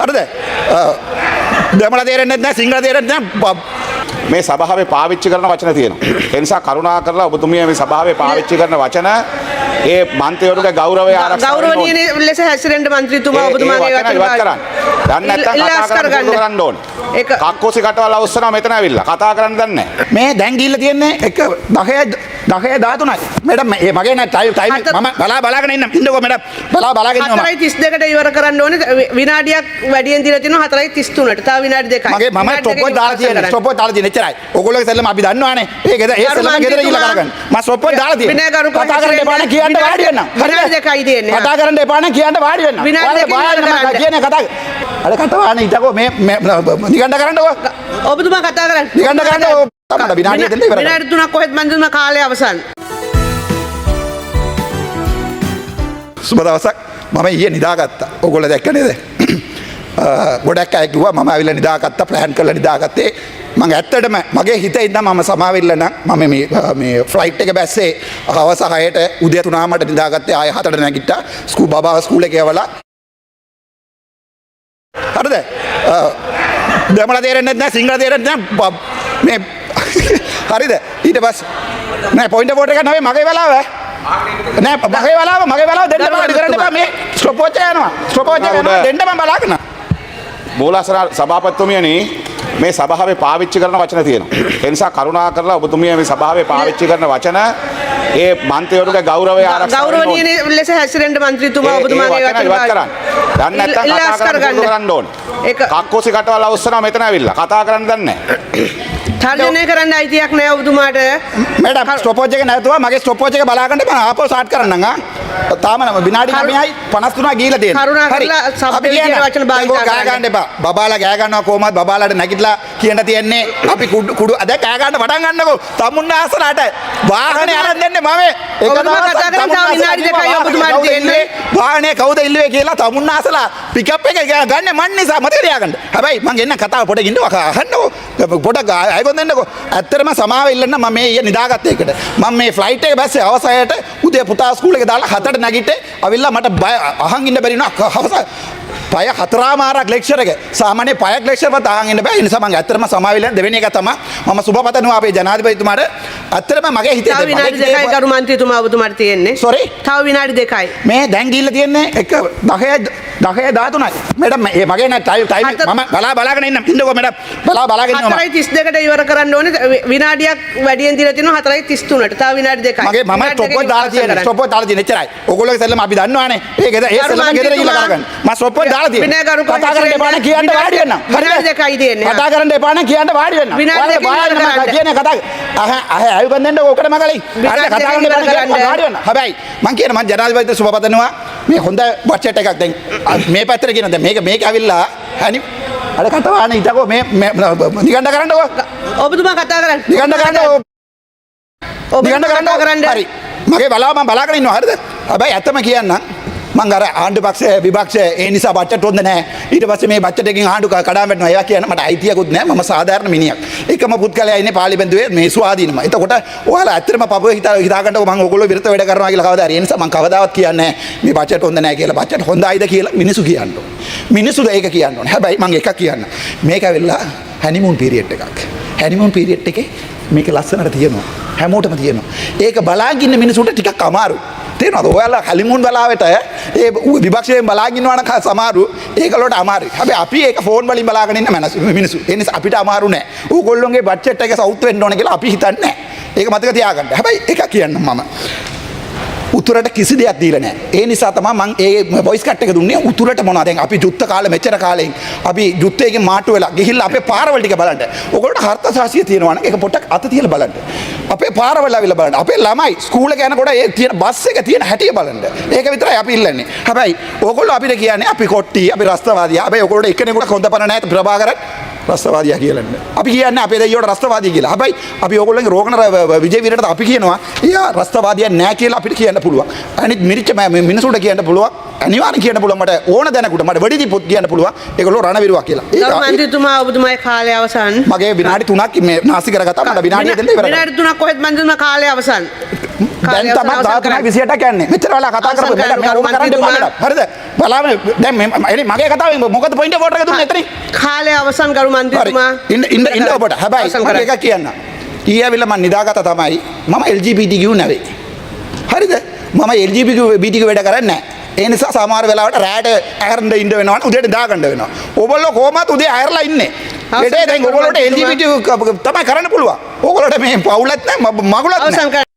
හරිද? දෙමළ තේරෙන්නේ නැහැ සිංහල තේරෙන්නේ නැහැ. මේ සභාවේ පාවිච්චි කරන වචන තියෙනවා. ඒ නිසා කරුණාකරලා ඔබතුමිය මේ සභාවේ පාවිච්චි කරන වචන ඒ මන්ත්‍රීවරුගේ ගෞරවය ආරක්ෂා කරන්න ඕනේ. ගෞරවනීය ලෙස හැසිරෙන්න මන්ත්‍රීතුමා ඔබතුමාගේ වචන ඉවත් කරන්න. දැන් නැත්තම් කතා කරන්න ඕනේ. ඒක කක්කොසි කටවල අවස්සනවා මෙතන ඇවිල්ලා. කතා කරන්න දන්නේ නැහැ. මේ දැන් ගිහිල්ලා තියන්නේ 10:13යි. මේඩම් මේ මගේ නෑ ටයිම් මම බලාගෙන ඉන්නකෝ මේඩම් බලාගෙන ඉන්නවා. 4:32ට ඉවර කරන්න ඕනේ. විනාඩියක් වැඩියෙන් දීලා තිනවා 4:33ට. තව විනාඩි දෙකයි. මගේ මම ස්ටොප් දාලා තියෙන්නේ එච්චරයි. ඔයගොල්ලෝගේ සෙල්ලම අපි දන්නවානේ. ඒ සෙල්ලම ගෙදර ගිහලා කරගන්න. මම ස්ටොප් දාලා තියෙන්නේ. කතා කරන්න එපා නේ කියන්න වාඩි වෙන්න. විනාඩි දෙකයි දෙන්නේ. කතා කරන්න එපා නේ කියන්න වාඩි වෙන්න. විනාඩි දෙකයි කියන්නේ කතා අර කතාවානේ ඊටකෝ මේ නිකණ්ඩ කරන්නකෝ. ඔබතුමා කතා කරන්න. නිකණ්ඩ කරන්නකෝ. තමයි විනාඩිය දෙන්න ඉවර. විනාඩි 3ක් කොහෙද මන්දුම කාලය අවසන්. සුබ දවසක්. මම ඊයේ නිදාගත්තා. ඔයගොල්ලෝ දැක්ක නේද? ගොඩක් අය කිව්වා මම ආවිල්ලා නිදාගත්තා ප්ලෑන් කරලා නිදාගත්තේ. මම ඇත්තටම මගේ හිතේ ඉඳන් මම සමාවෙන්න නම් මම මේ ෆ්ලයිට් එක බැස්සේ හවස 6ට උදේ 3:00ට නිදාගත්තේ ආය 4ට නැගිට්ටා බබාව ස්කූල් එකේ යවලා. හරිද? දෙමළ තේරෙන්නේ නැහැ සිංහල තේරෙන්නේ නැහැ මේ හරිද? ඊට පස්සේ නෑ පොයින්ට් වෝට් එක නෙවෙයි මගේ වෙලාව නෑ මගේ වෙලාව දෙන්න බෑ කරන්න එපා මේ ස්ටොප් වොච් එක යනවා ස්ටොප් වොච් එක යනවා දෙන්න මම බලාගෙන මූලාසන සභාපතිතුමියනි මේ සභාවේ පාවිච්චි කරන වචන තියෙනවා. ඒ නිසා කරුණාකරලා ඔබතුමිය මේ සභාවේ පාවිච්චි කරන වචන ඒ මන්ත්‍රීවරුගේ ගෞරවය ආරක්ෂා කරන්න ඕනේ. ගෞරවනීය ලෙස හැසිරෙන්න මන්ත්‍රීතුමා ඔබතුමාගේ වචන ඉවත් කරන්න. දැන් නැත්තම් කතා කරන්න ඕනේ. කක්කොසි කටවල අවස්සනවා මෙතන ඇවිල්ලා. කතා කරන්න දන්නේ නැහැ. තර්ජනය කරන්න අයිතියක් නැහැ ඔබතුමාට. මේඩම් ස්ටොප් වොච් එක නැතුව මගේ ස්ටොප් වොච් එක බලාගන්න මම ආපහු ස්ටාර්ට් කරන්නම් ආ. තාම විනාඩි 9යි 53 ගිහිලා තියෙනවා. කරුණාකරලා සභාවේ වචන භාවිත කරන්න. ගෑ ගන්න එපා. බබාලා ගෑ ගන්නවා කොහමද බබාලාට නැගිටලා කියන්න තියෙන්නේ අපි කුඩු අද ගෑ ගන්න පටන් ගන්නකෝ. තමුන්නා අසලට වාහනේ අරන් දෙන්නේ මම. ඒක තමයි කතා කරන්නේ. විනාඩි දෙකයි ඔබතුමාට තියෙන්නේ. වාහනේ කවුද ඉල්ලුවේ කියලා තමුන්නා අසලා පිකප් එක ගන්න මන් නිසා මතක තියාගන්න. හැබැයි මං එන්න කතාව පොඩ ඉන්නව අහන්නකෝ. පොඩ අයගොන් දෙන්නකෝ. ඇත්තටම සමාව ඉල්ලන්න මම මේ ඊයේ නිදාගත්ත එකට. මම මේ ෆ්ලයිට් එක බැස්සේ හවස 6ට උදේ පුතා ස්කූල් එක දාලා 7ට නැගිට්ටේ. අවිල්ලා මට බය අහන් ඉන්න බැරි වුණා. හවස පය 4මාරක් ලෙක්චර් එක. සාමාන්‍ය පයක් ලෙක්චර් වත් අහන් ඉන්න බෑ. ඒ නිසා මම ඇත්තටම සමාව ඉල්ලන්න දෙවෙනි එක තමයි මම සුබපතනවා අපේ ජනාධිපතිතුමාට. ඇත්තටම මගේ හිතේ තව විනාඩි දෙකයි ගරු මන්ත්‍රීතුමා ඔබතුමාට තියෙන්නේ. සෝරි. තව විනාඩි දෙකයි. මේ දැන් ගිහිල්ලා තියෙන්නේ 10:13යි. මේඩම් මේ මගේ නෑ ටයිම් මම බලාගෙන ඉන්නකෝ මේඩම් බලාගෙන ඉන්නවා. 4:32ට ඉවර කරන්න ඕනේ. විනාඩියක් වැඩියෙන් දීලා තිනවා 4:33ට. තව විනාඩි දෙකයි. මගේ මම ස්ටොප් වොච් දාලා තියෙන්නේ. ස්ටොප් වොච් දාලා තියෙන්නේ එච්චරයි. ඔයගොල්ලෝගේ සෙල්ලම අපි දන්නවානේ. ඒ සෙල්ලම ගෙදර ගිහලා කරගන්න. මම ස්ටොප් වොච් දාලා තියෙන්නේ. කතා කරන්න එපා නේ කියන්න වාඩි වෙන්න. විනාඩි දෙකයි තියෙන්නේ. කතා කරන්න එපා නේ කියන්න වාඩි වෙන්න. විනාඩි දෙකයි කියන්නේ කතා අයුබන් දෙන්න ඔකට මගලයි. හරිද කතා කරන්න එපා නේ වාඩි වෙන්න. හැබැයි මං කියන මං ජනාධිපතිතුමා සුබපතනවා මේ හොඳ බජට් එකක් දැන් මේ පැත්තට කියන දැන් මේක ඇවිල්ලා හනි අර කතාවානේ ඊටකෝ මේ නිකණ්ඩ කරන්නකෝ ඔබතුමා කතා කරන්න. නිකණ්ඩ කරන්නකෝ ඔබතුමා කතා කරන්න. හරි මගේ බලාව මම බලාගෙන ඉන්නවා හරිද හැබැයි ඇත්තම කියන්නම් මං අර ආණ්ඩු පක්ෂය විපක්ෂය ඒ නිසා බජට් හොඳ නැහැ ඊට පස්සේ මේ බජට් එකකින් ආණ්ඩු කඩාම් වැටෙනවා ඒවා කියන්න මට අයිතියකුත් නැහැ මම සාධාරණ මිනිහෙක් එකම පුද්ගලයා ඉන්නේ පාර්ලිමේන්තුවේ මේ ස්වාධීනම එතකොට ඔයාලා ඇත්තටම පපුවේ හිතාගන්නකො මං ඕගොල්ලෝ විරුද්ධ වැඩ කරනවා කියලා කවදා හරි ඒ නිසා මං කවදාවත් කියන්නේ නැහැ මේ බජට් හොඳ නැහැ කියලා බජට් හොඳයිද කියලා මිනිස්සු කියන්න ඕනේ මිනිස්සුද ඒක කියන්න ඕනේ හැබැයි මං එකක් කියන්න මේක ඇවිල්ලා හැනිමූන් පීරියඩ් එකක් හැනිමූන් පීරියඩ් එකේ මේක ලස්සනට තියෙනවා හැමෝටම තියෙනවා ඒක බලාගෙන ඉන්න මිනිසුන්ට ටිකක් අමාරුයි තේරෙනවද ඔයාලා හලිමුන් බලාවට ඒ විපක්ෂයෙන් බලාගෙන ඉන්නවා නම් සමහරු ඒකලට අමාරුයි හැබැයි අපි ඒක ෆෝන් වලින් බලාගෙන ඉන්න මිනිස්සු ඒ නිසා අපිට අමාරු නෑ ඕගොල්ලෝගේ බජට් එක සවුත් වෙන්න ඕන කියලා අපි හිතන්නේ නෑ ඒක මතක තියාගන්න හැබැයි එකක් කියන්නම් මම උතුරට කිසි දෙයක් දීලා නැහැ. ඒ නිසා තමයි මම ඒ වොයිස් කට් එක දුන්නේ උතුරට මොනවද? දැන් අපි යුද්ධ කාලේ මෙච්චර කාලෙන් අපි යුද්ධයෙන් මාට්ටු වෙලා ගිහිල්ලා අපේ පාරවල් ටික බලන්න. ඔයගොල්ලෝ හර්ථසාසිය තියෙනවා නම් ඒක පොඩ්ඩක් අත තියලා බලන්න. අපේ පාරවල් ආවිලා බලන්න. අපේ ළමයි ස්කූල් එක යනකොට ඒ තියෙන බස් එක තියෙන හැටිය බලන්න. ඒක විතරයි අපි ඉල්ලන්නේ. හැබැයි ඔයගොල්ලෝ අපිට කියන්නේ අපි කොට්ටි, අපි රස්තවාදියා. හැබැයි ඔයගොල්ලෝ එක්කෙනෙකුට හොඳ පණ නැහැ ප්‍රභාකරන් රස්තවාදියා කියලා. අපි කියන්නේ අපේ දෙයියෝට රස්තවාදී කියලා. හැබැයි අපි ඔයගොල්ලෝගේ රෝගන විජේ වීරට අපි කියනවා එයා රස්තවාදියා නැහැ කියලා අපිට කියන්න පුළුවන්. අනිත් මිරිච්ච මිනිසුන්ට කියන්න පුළුවන්. අනිවාර්යෙන් කියන්න පුළුවන් මට ඕන දැනකට මට වැඩි දීපොත් කියන්න පුළුවන්. ඒගොල්ලෝ රණවිරුවක් කියලා. ඒක මන්ත්‍රීතුමා ඔබතුමාගේ කාලය අවසන්. මගේ විනාඩි 3ක් මේ නාස්ති කරගත්තා. මට විනාඩිය දෙන්න ඉවරයි. විනාඩි 3ක් කොහෙද මන්ත්‍රීතුමා කාලය අවසන්. දැන් කාලය තමයි අවසන් 13යි 28යි කියන්නේ. මෙච්චර වෙලා කතා කරපු අවසන් මම ඕක කරන්න කරන්න බෑ. හරිද? බලාම දැන් මේ මගේ කතාවෙන් මොකද පොයින්ට් එක එක දුන්නේ එතනින්? කාලය අවසන් කරු හරි. මන්ත්‍රීතුමා ඉන්න ඔබට. හැබැයි අවසන් මම කරන්න. එකක් කියන්න. ඊයවිල මම නිදාගත්ත තමයි මම LGBTQ නෙවෙයි. හරිද? මම LGBTQ වැඩ කරන්නේ නැහැ. ඒ නිසා සමහර වෙලාවට රැට ඇරන්න ඉන්න වෙනවා උදේට දාගන්න වෙනවා. ඔයගොල්ලෝ කොහොමද උදේ ඇරලා ඉන්නේ? ඒකේ දැන් ඔයගොල්ලෝට LGBT තමයි කරන්න පුළුවන්. ඔයගොල්ලෝට මේ පවුලත් නැහැ මගුලත් නැහැ. අවසන් කර